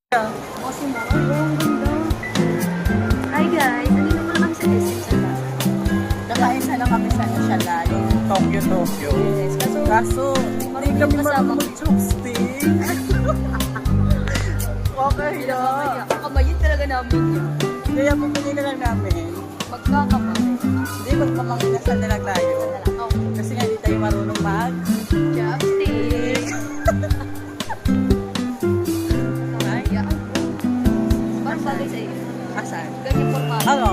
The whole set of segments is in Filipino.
Kasi mo, ay, ang ganda. Hi guys, nandito ko na kami sa SM Sala. Nakain na lang kami sa Shala, yung Tokyo. Yes, Kaso, hindi kami marunong mag-chopstick. Okay, Kaya, kakamayin talaga namin yun. Kaya bumili na lang namin. Magkakamay. Hindi, magpamanginasan na lang tayo. Okay. Kasi nga hindi tayo marunong Chopstick. Kaya, parang bagay sa iyo. Asan? Ganyan formato. Ano?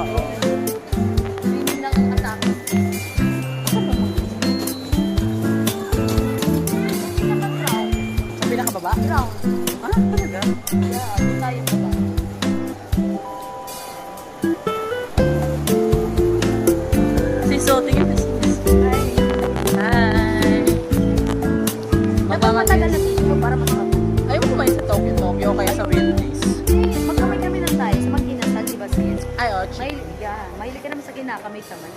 Swimming lang ang atake. Pinaka-crown. Sa pinakababa? Crown. Ah, talaga? Yeah, doon tayo sa ba. Si So, tingin na sis. Hi. Hi. Dapat matagal na dito para masarap. Ayaw mo kumain sa Tokyo kaya sa Wendy's. Magkamay kami lang tayo sa mag-inasal, di ba sis? Ay, Ochi. Mahilig ka naman sa kinakamay naman.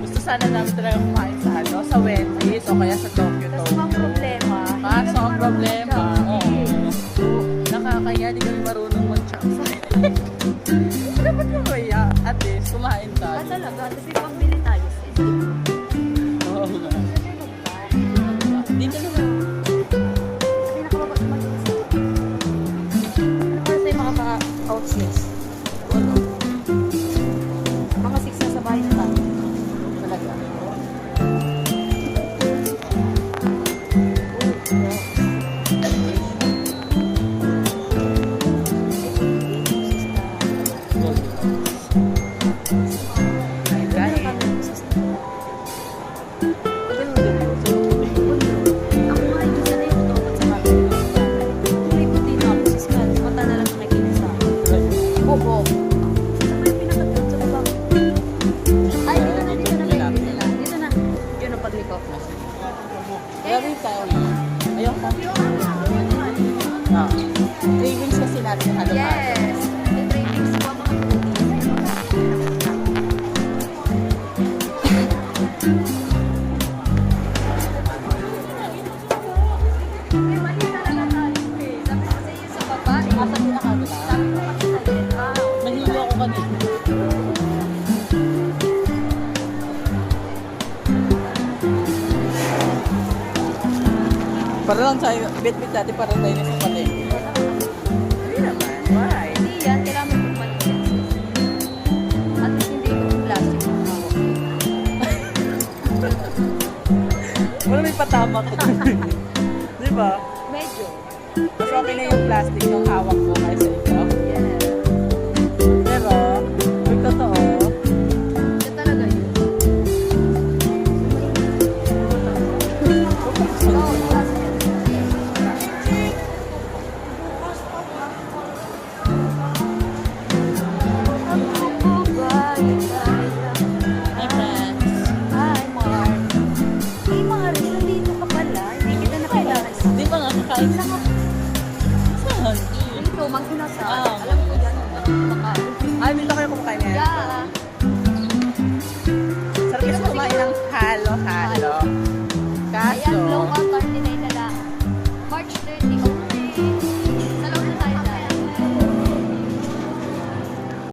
Gusto sana namin talaga kumain sa sa Wendy's o kaya sa Tokyo. Kasi ang problema, Kaso ang problema, nakakaya, di kami marunong mag-chopstick. Dapat mamaya, at least, kumain tayo. talaga, kasi pambili tayo sis. Oo nga. Dito naman. Sa pinakababa sa mag-inasal. Ano para sa'yo makaka-out sis? Ano? Mga 6 na sa bahay na tayo. Talaga. Ako nga, hindi sana yung totoo sa bahay. Kulay puti na ako sis ka. Mata na lang nakikita sa akin. Bobo. Saan ba yung pinakatid sa baba? Ay, dito na. Dito na. Yun ang pagliko. Kaya rin tayo na. Ayaw ka. Cravings kasi natin halo-halo. Yes. The cravings ko mga may mali talaga tayo eh. Sabi ko sa iyo sa baba eh. Asa pinakabila? Sabi ko kasi sa iyo, wow. Nahilo ako kanina. Para lang tayo, bit-bit natin para tayo na sa palengke. Hindi naman, why? Hindi yan, kailangan mo malinis. At least hindi ko plastic ang hawak. Wala may patama ka dun. Di ba? Medyo. Mas okay na yung plastic yung hawak mo kaysa ito. Yes. Pero, yung totoo, Yan talaga yun. Oo, kasi yan. my friends. Hi, Mark. Hey, Mark, nandito ka pala. Hindi kita nakilala. Di ba nga kakain lang ako? Saan? Dito, mag-inasal.